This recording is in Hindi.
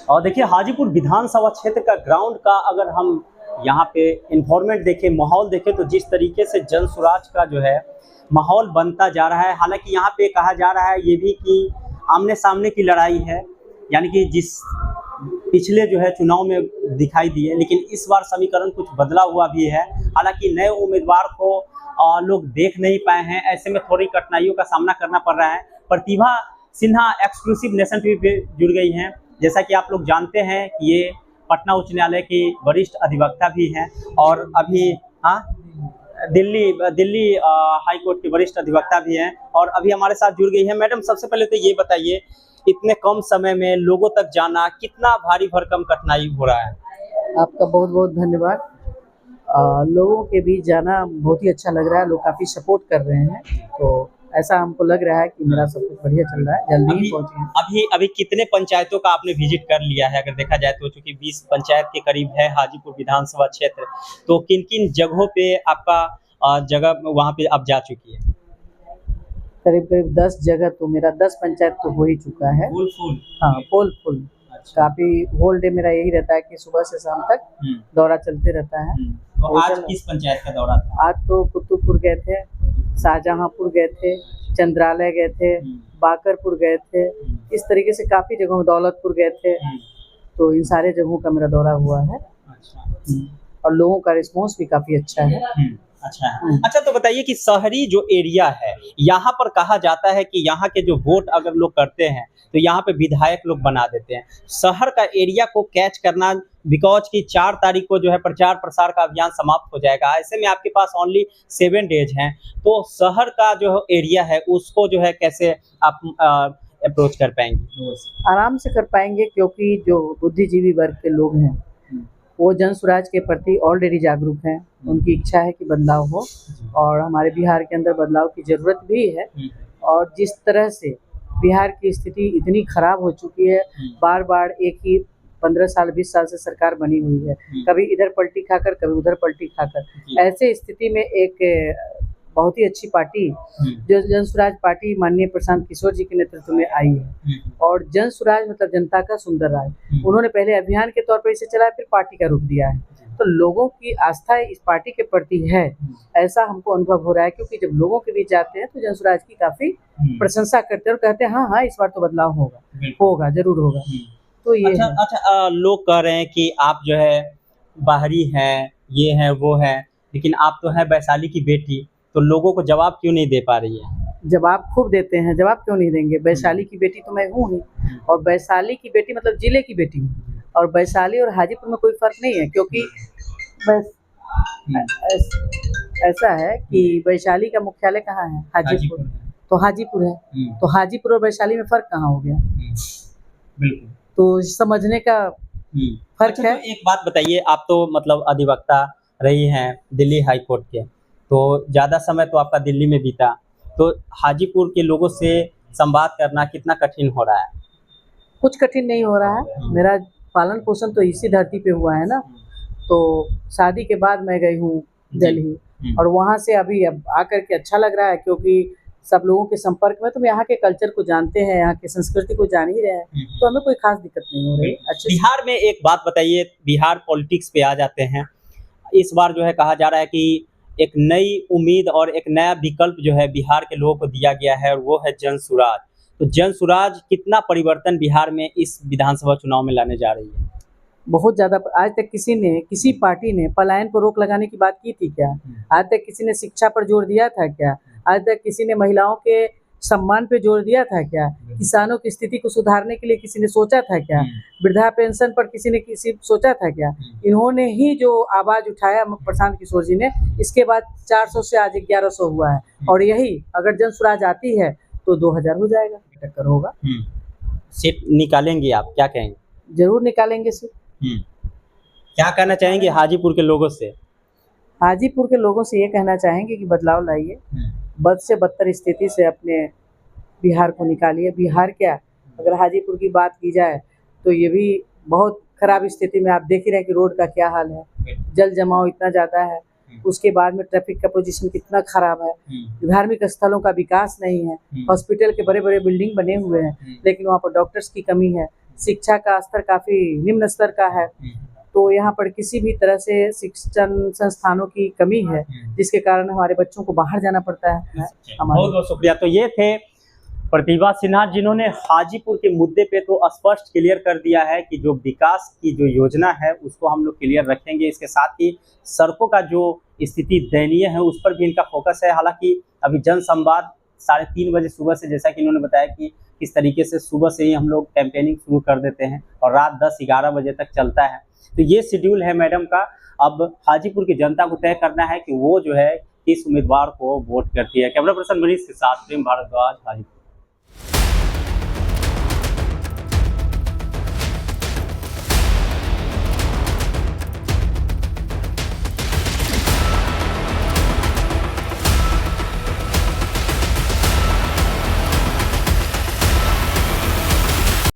और देखिए हाजीपुर विधानसभा क्षेत्र का ग्राउंड का अगर हम यहाँ पे इन्वायरमेंट देखें, माहौल देखें, तो जिस तरीके से जन सुराज का जो है माहौल बनता जा रहा है। हालांकि यहाँ पे कहा जा रहा है ये भी कि आमने सामने की लड़ाई है, यानी कि जिस पिछले जो है चुनाव में दिखाई दिए, लेकिन इस बार समीकरण कुछ बदला हुआ भी है। हालांकि नए उम्मीदवार को लोग देख नहीं पाए हैं, ऐसे में थोड़ी कठिनाइयों का सामना करना पड़ रहा है। प्रतिभा सिन्हा एक्सक्लूसिव नेशन टीवी पे जुड़ गई हैं। जैसा कि आप लोग जानते हैं कि ये पटना उच्च न्यायालय की वरिष्ठ अधिवक्ता भी हैं और अभी हाँ दिल्ली हाई कोर्ट के वरिष्ठ अधिवक्ता भी हैं और अभी हमारे साथ जुड़ गई हैं। मैडम, सबसे पहले तो ये बताइए, इतने कम समय में लोगों तक जाना कितना भारी भरकम कठिनाई हो रहा है? आपका बहुत बहुत धन्यवाद। लोगों के बीच जाना बहुत ही अच्छा लग रहा है, लोग काफ़ी सपोर्ट कर रहे हैं, तो ऐसा हमको लग रहा है कि मेरा सब कुछ बढ़िया चल रहा है, जल्दी ही पहुँचे। अभी कितने पंचायतों का आपने विजिट कर लिया है? अगर देखा जाए तो चूंकि 20 पंचायत के करीब है हाजीपुर विधानसभा क्षेत्र, तो किन किन जगहों पे आपका जगह वहाँ पे आप जा चुकी है? करीब करीब 10 जगह, तो मेरा 10 पंचायत तो हो ही चुका है। फुल हाँ, फुल अच्छा। काफ़ी होल डे मेरा यही रहता है कि सुबह से शाम तक दौरा चलते रहता है। तो आज किस पंचायत का दौरा था? आज तो कुतुबपुर गए थे, शाहजहांपुर गए थे, चंद्रालय गए थे, बाकरपुर गए थे, इस तरीके से काफ़ी जगहों, दौलतपुर गए थे, तो इन सारे जगहों का मेरा दौरा हुआ है। अच्छा। और लोगों का रिस्पॉन्स भी काफ़ी अच्छा है। अच्छा है। अच्छा, तो बताइए कि शहरी जो एरिया है, यहाँ पर कहा जाता है कि यहाँ के जो वोट अगर लोग करते हैं तो यहाँ पे विधायक लोग बना देते हैं। शहर का एरिया को कैच करना, बिकॉज की 4 तारीख को जो है प्रचार प्रसार का अभियान समाप्त हो जाएगा, ऐसे में आपके पास ओनली 7 डेज हैं, तो शहर का जो एरिया है उसको जो है कैसे आप अप्रोच कर पाएंगे? आराम से कर पाएंगे, क्योंकि जो बुद्धिजीवी वर्ग के लोग हैं वो जन स्वराज के प्रति ऑलरेडी जागरूक हैं। उनकी इच्छा है कि बदलाव हो और हमारे बिहार के अंदर बदलाव की ज़रूरत भी है। और जिस तरह से बिहार की स्थिति इतनी खराब हो चुकी है, बार बार एक ही 15 साल 20 साल से सरकार बनी हुई है, कभी इधर पलटी खाकर कभी उधर पलटी खाकर। ऐसे स्थिति में एक बहुत ही अच्छी पार्टी जो जन स्वराज पार्टी माननीय प्रशांत किशोर जी के नेतृत्व में आई है, और जन स्वराज मतलब जनता का सुंदर राज, उन्होंने पहले अभियान के तौर पर इसे चलाया, फिर पार्टी का रूप दिया है। तो लोगों की आस्था इस पार्टी के प्रति है, ऐसा हमको अनुभव हो रहा है, क्योंकि जब लोगों के बीच जाते हैं तो जन स्वराज की काफ़ी प्रशंसा करते हैं और कहते हैं हाँ इस बार तो बदलाव होगा, जरूर होगा। तो ये अच्छा, लोग कह रहे हैं कि आप जो है बाहरी हैं, ये हैं वो हैं, लेकिन आप तो हैं वैशाली की बेटी, तो लोगों को जवाब क्यों नहीं दे पा रही है? जवाब खूब देते हैं, जवाब क्यों नहीं देंगे। वैशाली की बेटी तो मैं हूँ ही, और वैशाली की बेटी मतलब जिले की बेटी हूँ, और वैशाली और हाजीपुर में कोई फर्क नहीं है, क्योंकि ऐसा है कि वैशाली का मुख्यालय कहाँ है? हाजीपुर। तो हाजीपुर है, तो हाजीपुर और वैशाली में फर्क कहाँ हो गया? बिल्कुल। तो समझने का फर्क है। तो एक बात बताइए, आप तो मतलब अधिवक्ता रही हैं दिल्ली हाई कोर्ट के, तो ज़्यादा समय तो आपका दिल्ली में बीता, तो हाजीपुर के लोगों से संवाद करना कितना कठिन हो रहा है? कुछ कठिन नहीं हो रहा है, मेरा पालन पोषण तो इसी धरती पे हुआ है ना। तो शादी के बाद मैं गई हूँ दिल्ली, और वहाँ से अभी अब आकर के अच्छा लग रहा है, क्योंकि सब लोगों के संपर्क में, तुम यहाँ के कल्चर को जानते हैं, यहाँ की संस्कृति को जान ही रहे हैं, तो हमें कोई खास दिक्कत नहीं हो रही। अच्छा, बिहार में एक बात बताइए, बिहार पॉलिटिक्स पे आ जाते हैं। इस बार जो है कहा जा रहा है कि एक नई उम्मीद और एक नया विकल्प जो है बिहार के लोगों को दिया गया है, और वो है जन सुराज। तो जन सुराज कितना परिवर्तन बिहार में इस विधानसभा चुनाव में लाने जा रही है? बहुत ज़्यादा। आज तक किसी पार्टी ने पलायन पर रोक लगाने की बात की थी क्या? आज तक किसी ने शिक्षा पर जोर दिया था क्या? आज तक किसी ने महिलाओं के सम्मान पे जोर दिया था क्या? किसानों की स्थिति को सुधारने के लिए किसी ने सोचा था क्या? वृद्धा पेंशन पर किसी ने सोचा था क्या? इन्होंने ही जो आवाज़ उठाया प्रशांत किशोर जी ने, इसके बाद 400 से आज 1100 हुआ है, और यही अगर जन स्वराज आती है तो 2000 हो जाएगा, टक्कर होगा। सीट निकालेंगे आप, क्या कहेंगे? जरूर निकालेंगे सीट। क्या कहना चाहेंगे हाजीपुर के लोगों से? हाजीपुर के लोगों से ये कहना चाहेंगे कि बदलाव लाइए, बद से बदतर स्थिति से अपने बिहार को निकालिए। बिहार क्या, अगर हाजीपुर की बात की जाए तो ये भी बहुत खराब स्थिति में, आप देख ही रहे हैं कि रोड का क्या हाल है, जल जमाव इतना ज़्यादा है, उसके बाद में ट्रैफिक का पोजीशन कितना खराब है, धार्मिक स्थलों का विकास नहीं है, हॉस्पिटल के बड़े बड़े बिल्डिंग बने हुए हैं लेकिन वहाँ पर डॉक्टर्स की कमी है, शिक्षा का स्तर काफ़ी निम्न स्तर का है, तो यहाँ पर किसी भी तरह से शिक्षण संस्थानों की कमी है, जिसके कारण हमारे बच्चों को बाहर जाना पड़ता है। बहुत बहुत शुक्रिया। तो ये थे प्रतिभा सिन्हा, जिन्होंने हाजीपुर के मुद्दे पे तो स्पष्ट क्लियर कर दिया है कि जो विकास की जो योजना है उसको हम लोग क्लियर रखेंगे। इसके साथ ही सड़कों का जो स्थिति दयनीय है उस पर भी इनका फोकस है। हालांकि अभी जन संवाद 3:30 बजे सुबह से, जैसा कि इन्होंने बताया कि किस तरीके से सुबह से ही हम लोग कैंपेनिंग शुरू कर देते हैं और रात 10-11 बजे तक चलता है। तो ये शेड्यूल है मैडम का। अब हाजीपुर की जनता को तय करना है कि वो जो है किस उम्मीदवार को वोट करती है। कैमरा पर्सन मनीष के साथ प्रेम भारद्वाज, हाजीपुर।